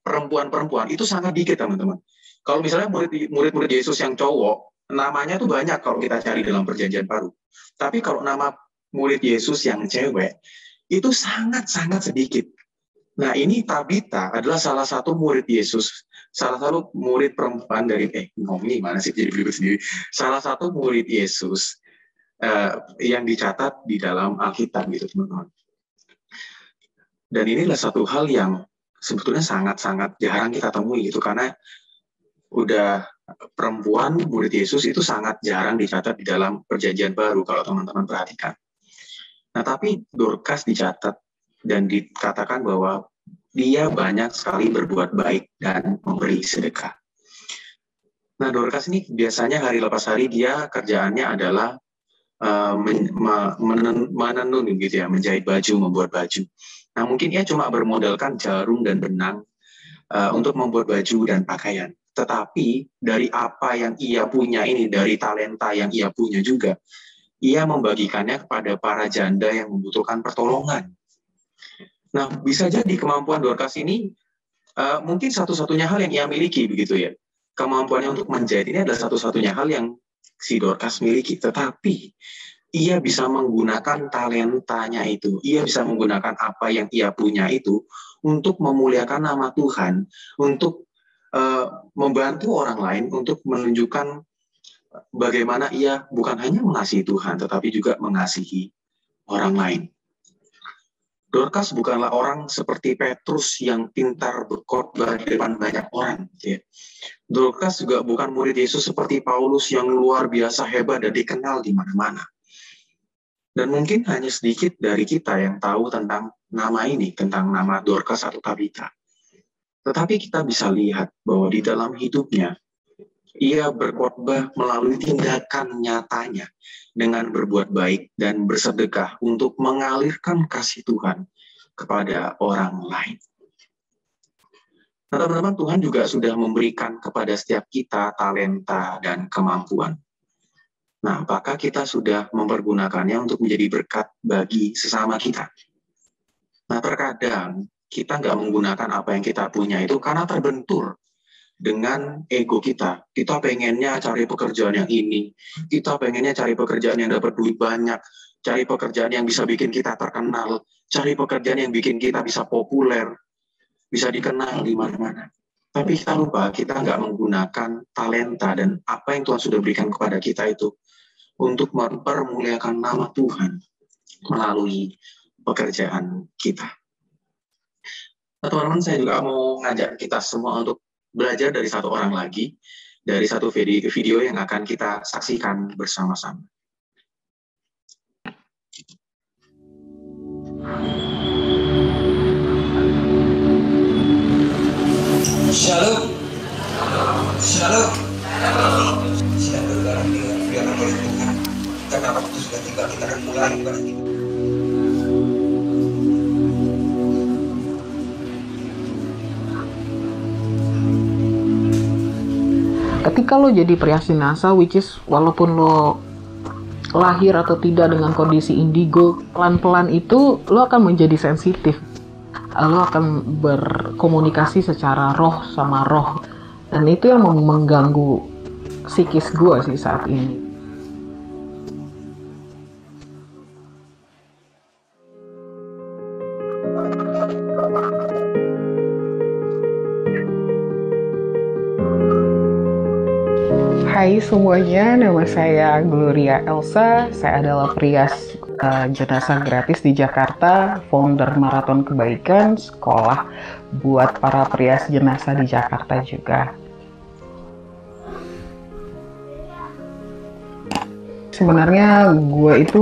perempuan-perempuan, itu sangat dikit, teman-teman. Kalau misalnya murid-murid Yesus yang cowok, namanya tuh banyak kalau kita cari dalam Perjanjian Baru. Tapi kalau nama murid Yesus yang cewek, itu sangat-sangat sedikit. Nah, ini Tabita adalah salah satu murid Yesus, salah satu murid perempuan dari, ngomongnya gimana sih, jadi berikut sendiri. Salah satu murid Yesus yang dicatat di dalam Alkitab, gitu, teman-teman. Dan inilah satu hal yang sebetulnya sangat-sangat jarang kita temui, gitu, karena udah perempuan murid Yesus itu sangat jarang dicatat di dalam Perjanjian Baru kalau teman-teman perhatikan. Nah, tapi Dorcas dicatat dan dikatakan bahwa dia banyak sekali berbuat baik dan memberi sedekah. Nah, Dorcas ini biasanya hari lepas hari dia kerjaannya adalah menenun gitu ya, menjahit baju, membuat baju. Nah, mungkin ia cuma bermodalkan jarum dan benang untuk membuat baju dan pakaian. Tetapi dari apa yang ia punya ini, dari talenta yang ia punya juga, ia membagikannya kepada para janda yang membutuhkan pertolongan. Nah, bisa jadi kemampuan Dorcas ini mungkin satu-satunya hal yang ia miliki, begitu ya. Kemampuannya untuk menjahit ini adalah satu-satunya hal yang si Dorcas miliki. Tetapi ia bisa menggunakan talentanya itu, ia bisa menggunakan apa yang ia punya itu untuk memuliakan nama Tuhan, untuk membantu orang lain, untuk menunjukkan bagaimana ia bukan hanya mengasihi Tuhan, tetapi juga mengasihi orang lain. Dorcas bukanlah orang seperti Petrus yang pintar berkhotbah di depan banyak orang. Ya. Dorcas juga bukan murid Yesus seperti Paulus yang luar biasa hebat dan dikenal di mana-mana. Dan mungkin hanya sedikit dari kita yang tahu tentang nama ini, tentang nama Dorcas atau Tabita. Tetapi kita bisa lihat bahwa di dalam hidupnya, ia berkhotbah melalui tindakan nyatanya dengan berbuat baik dan bersedekah untuk mengalirkan kasih Tuhan kepada orang lain. Nah, teman-teman, Tuhan juga sudah memberikan kepada setiap kita talenta dan kemampuan. Nah, apakah kita sudah mempergunakannya untuk menjadi berkat bagi sesama kita? Nah, terkadang kita nggak menggunakan apa yang kita punya itu karena terbentur dengan ego kita. Kita pengennya cari pekerjaan yang ini, kita pengennya cari pekerjaan yang dapat duit banyak, cari pekerjaan yang bisa bikin kita terkenal, cari pekerjaan yang bikin kita bisa populer, bisa dikenal di mana-mana. Tapi kita lupa, kita nggak menggunakan talenta dan apa yang Tuhan sudah berikan kepada kita itu untuk mempermuliakan nama Tuhan melalui pekerjaan kita. Nah, teman-teman, saya juga mau ngajak kita semua untuk belajar dari satu orang lagi, dari satu video yang akan kita saksikan bersama-sama. Shalom. Shalom. Sedang bergerak dengan firman oleh Tuhan. Karena waktu sudah tiba, kita akan mulai ibadah kita. Ketika lo jadi pria sinasa, which is walaupun lo lahir atau tidak dengan kondisi indigo, pelan-pelan itu lo akan menjadi sensitif. Lo akan berkomunikasi secara roh sama roh. Dan itu yang mengganggu psikis gue sih saat ini. Hai semuanya, nama saya Gloria Elsa. Saya adalah perias jenazah gratis di Jakarta, founder Maraton Kebaikan, sekolah buat para perias jenazah di Jakarta juga. Sebenarnya gue itu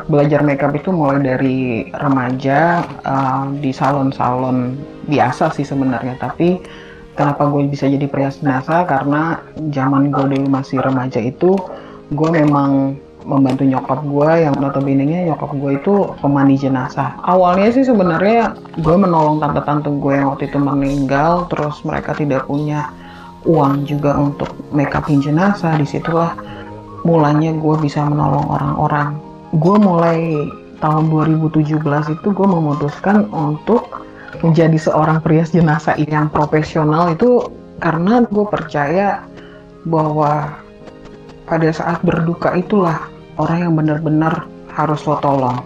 belajar makeup itu mulai dari remaja, di salon-salon biasa sih sebenarnya, tapi kenapa gue bisa jadi perias jenazah? Karena zaman gue dulu masih remaja itu, gue memang membantu nyokap gue, yang notabene-nya nyokap gue itu pemandi jenazah. Awalnya sih sebenarnya gue menolong tante-tante gue yang waktu itu meninggal, terus mereka tidak punya uang juga untuk make upin jenazah. Disitulah mulanya gue bisa menolong orang-orang. Gue mulai tahun 2017 itu gue memutuskan untuk menjadi seorang perias jenazah yang profesional itu karena gue percaya bahwa pada saat berduka itulah orang yang benar-benar harus lo tolong,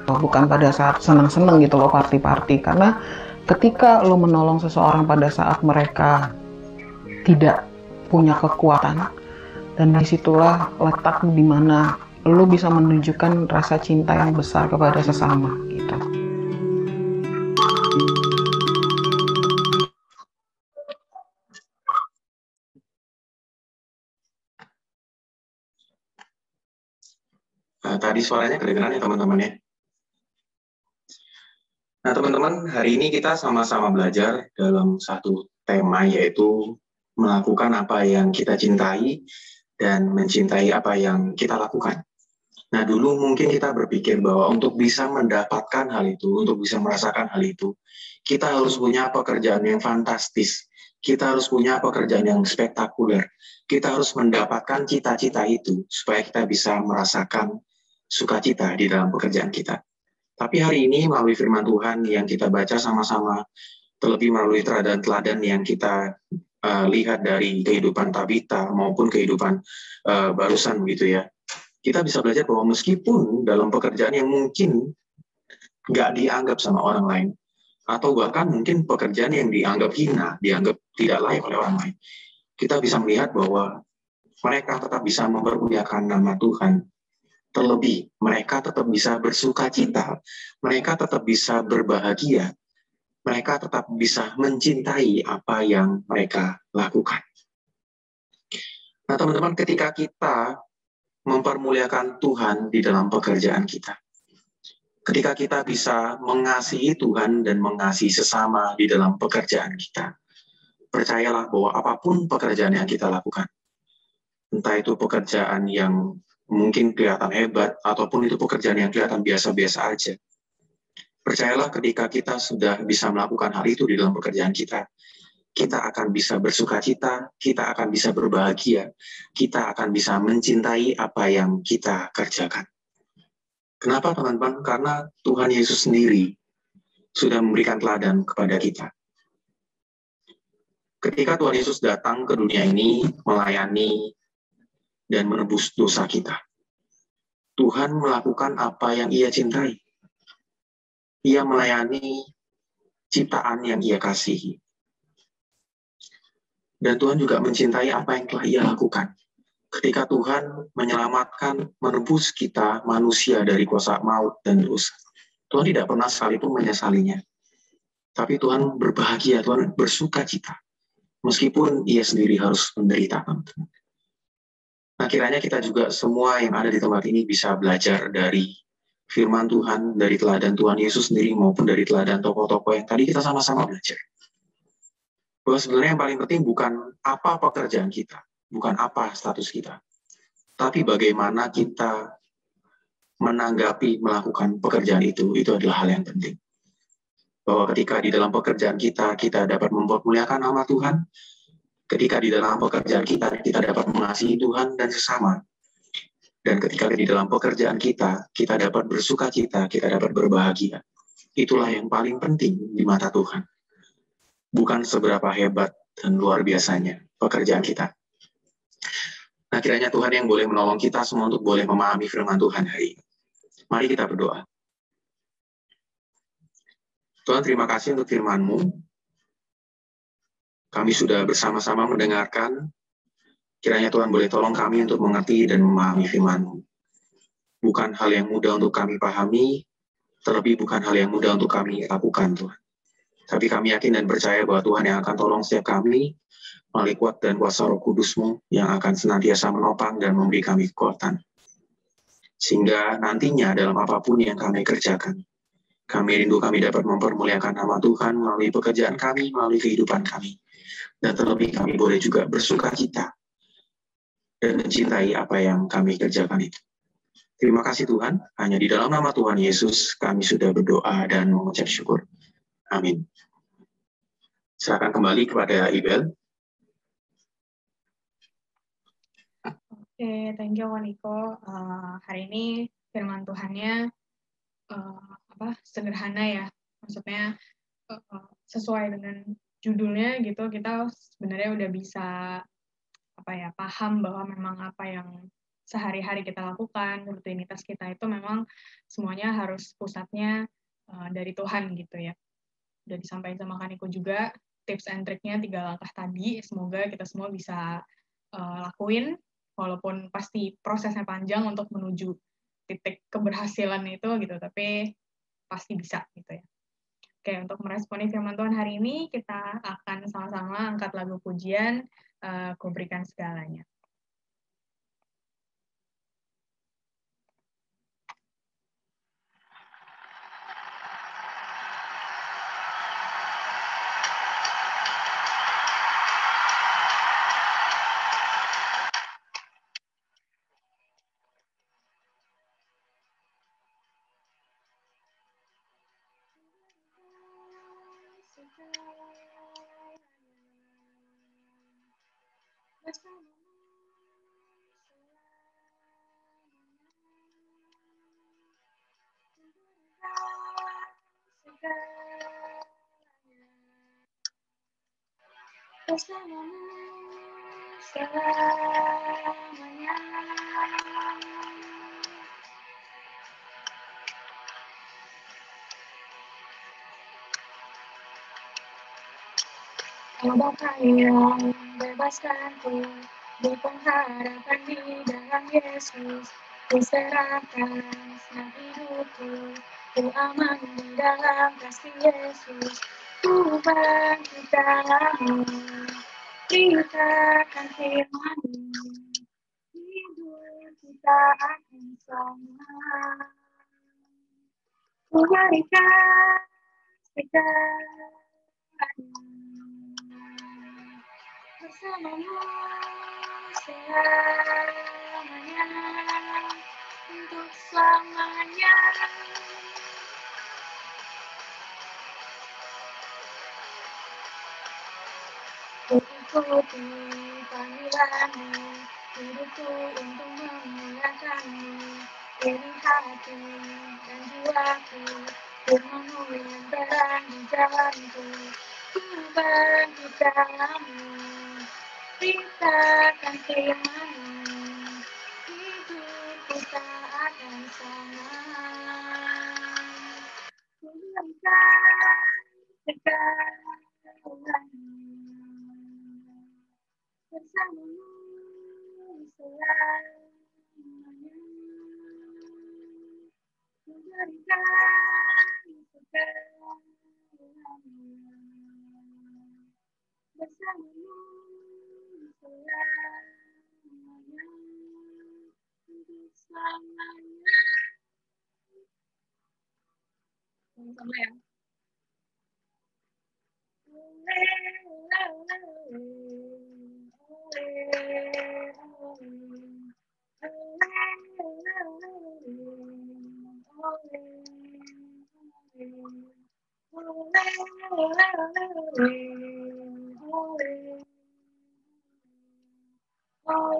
bukan pada saat senang-senang gitu lo party-party. Karena ketika lo menolong seseorang pada saat mereka tidak punya kekuatan, dan disitulah letak dimana lo bisa menunjukkan rasa cinta yang besar kepada sesama gitu. Tadi suaranya kedengeran ya teman-teman ya. Nah teman-teman, hari ini kita sama-sama belajar dalam satu tema, yaitu melakukan apa yang kita cintai dan mencintai apa yang kita lakukan. Nah dulu mungkin kita berpikir bahwa untuk bisa mendapatkan hal itu, untuk bisa merasakan hal itu, kita harus punya pekerjaan yang fantastis, kita harus punya pekerjaan yang spektakuler, kita harus mendapatkan cita-cita itu supaya kita bisa merasakan sukacita di dalam pekerjaan kita. Tapi hari ini melalui firman Tuhan yang kita baca sama-sama, terlebih melalui teladan-teladan yang kita lihat dari kehidupan Tabita maupun kehidupan barusan gitu ya, kita bisa belajar bahwa meskipun dalam pekerjaan yang mungkin nggak dianggap sama orang lain, atau bahkan mungkin pekerjaan yang dianggap hina, dianggap tidak layak oleh orang lain, kita bisa melihat bahwa mereka tetap bisa mempermuliakan nama Tuhan. Terlebih, mereka tetap bisa bersuka cita, mereka tetap bisa berbahagia, mereka tetap bisa mencintai apa yang mereka lakukan. Nah teman-teman, ketika kita mempermuliakan Tuhan di dalam pekerjaan kita, ketika kita bisa mengasihi Tuhan dan mengasihi sesama di dalam pekerjaan kita, percayalah bahwa apapun pekerjaan yang kita lakukan, entah itu pekerjaan yang mungkin kelihatan hebat, ataupun itu pekerjaan yang kelihatan biasa-biasa aja, percayalah ketika kita sudah bisa melakukan hal itu di dalam pekerjaan kita, kita akan bisa bersuka cita, kita akan bisa berbahagia, kita akan bisa mencintai apa yang kita kerjakan. Kenapa teman-teman? Karena Tuhan Yesus sendiri sudah memberikan teladan kepada kita. Ketika Tuhan Yesus datang ke dunia ini, melayani dan menebus dosa kita, Tuhan melakukan apa yang Ia cintai. Ia melayani ciptaan yang Ia kasihi. Dan Tuhan juga mencintai apa yang telah Ia lakukan. Ketika Tuhan menyelamatkan, menebus kita manusia dari kuasa maut dan dosa, Tuhan tidak pernah sekalipun menyesalinya. Tapi Tuhan berbahagia, Tuhan bersuka cita, meskipun Ia sendiri harus menderita. Nah, kiranya kita juga semua yang ada di tempat ini bisa belajar dari firman Tuhan, dari teladan Tuhan Yesus sendiri, maupun dari teladan tokoh-tokoh yang tadi kita sama-sama belajar. Bahwa sebenarnya yang paling penting bukan apa pekerjaan kita, bukan apa status kita, tapi bagaimana kita menanggapi, melakukan pekerjaan itu adalah hal yang penting. Bahwa ketika di dalam pekerjaan kita dapat mempermuliakan nama Tuhan, Ketika di dalam pekerjaan kita dapat mengasihi Tuhan dan sesama. Dan ketika di dalam pekerjaan kita dapat bersuka cita, kita dapat berbahagia. Itulah yang paling penting di mata Tuhan. Bukan seberapa hebat dan luar biasanya pekerjaan kita. Nah, kiranya Tuhan yang boleh menolong kita semua untuk boleh memahami firman Tuhan hari ini. Mari kita berdoa. Tuhan, terima kasih untuk firman-Mu. Kami sudah bersama-sama mendengarkan. Kiranya Tuhan boleh tolong kami untuk mengerti dan memahami firman-Mu. Bukan hal yang mudah untuk kami pahami, terlebih bukan hal yang mudah untuk kami lakukan, Tuhan. Tapi kami yakin dan percaya bahwa Tuhan yang akan tolong setiap kami melalui kuat dan kuasa Roh Kudus-Mu yang akan senantiasa menopang dan memberi kami kekuatan. Sehingga nantinya dalam apapun yang kami kerjakan, kami rindu kami dapat mempermuliakan nama Tuhan melalui pekerjaan kami, melalui kehidupan kami. Dan terlebih kami boleh juga bersuka cita dan mencintai apa yang kami kerjakan itu. Terima kasih Tuhan, hanya di dalam nama Tuhan Yesus kami sudah berdoa dan mengucap syukur. Amin. Silakan kembali kepada Ibel. Oke, thank you Niko. Hari ini firman Tuhannya sederhana ya, maksudnya sesuai dengan judulnya gitu. Kita sebenarnya udah bisa paham bahwa memang apa yang sehari-hari kita lakukan, rutinitas kita itu memang semuanya harus pusatnya dari Tuhan gitu ya. Udah disampaikan sama Kaniko juga tips and triknya 3 langkah tadi. Semoga kita semua bisa lakuin, walaupun pasti prosesnya panjang untuk menuju titik keberhasilan itu gitu, tapi pasti bisa gitu ya. Oke, untuk meresponi firman Tuhan hari ini, kita akan sama-sama angkat lagu pujian, Ku Berikan Segalanya. Bersamamu selamanya. Oh Bapa yang bebaskanku di pengharapan di dalam Yesus, ku serahkan senang hidupku, ku aman di dalam kasih Yesus, ku bangkit dalam-Mu, beritakan firman-Mu, hidup kita akan sama. Ku berikan segalanya bersamamu selamanya, untuk selamanya. Ku ikuti panggilan-Mu, hidupku untuk memuliakan-Mu, ini hati dan jiwaku, firman-Mu yang terang di jalanku, ku bangkit dalam-Mu, beritakan firman-Mu, hidupku tak akan sama. Ku berikan segalanya bersamamu selamanya. Ku berikan segalanya bersamamu selamanya, untuk selamanya. Sama ya. Kau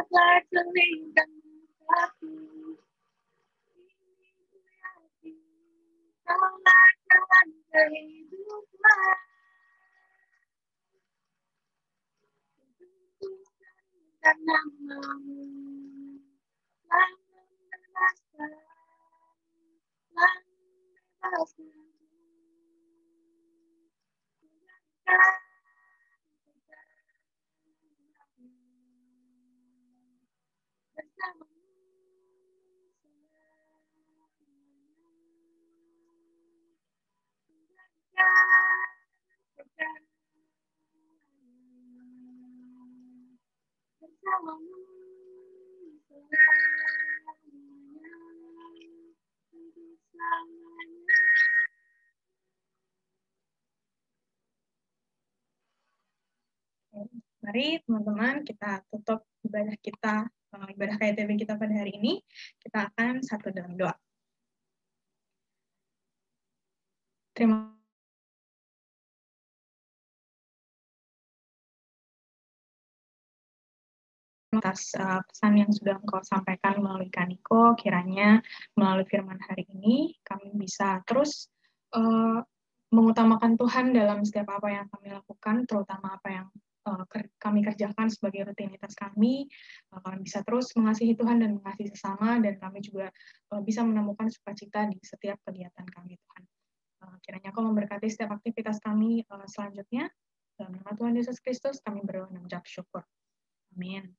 telah telinga hati, kaulah jalan kehidupan. Dan namamu telah membebaskan, telah membebaskan. Mari teman-teman kita tutup ibadah kita, ibadah KTB kita pada hari ini. Kita akan satu dalam doa. Terima atas pesan yang sudah Engkau sampaikan melalui Kaniko, kiranya melalui firman hari ini kami bisa terus mengutamakan Tuhan dalam setiap apa yang kami lakukan, terutama apa yang kami kerjakan sebagai rutinitas kami. Kami bisa terus mengasihi Tuhan dan mengasihi sesama, dan kami juga bisa menemukan sukacita di setiap kegiatan kami, Tuhan. Kiranya Kau memberkati setiap aktivitas kami selanjutnya. Dalam nama Tuhan Yesus Kristus kami berdoa dan mengucap syukur. Amin.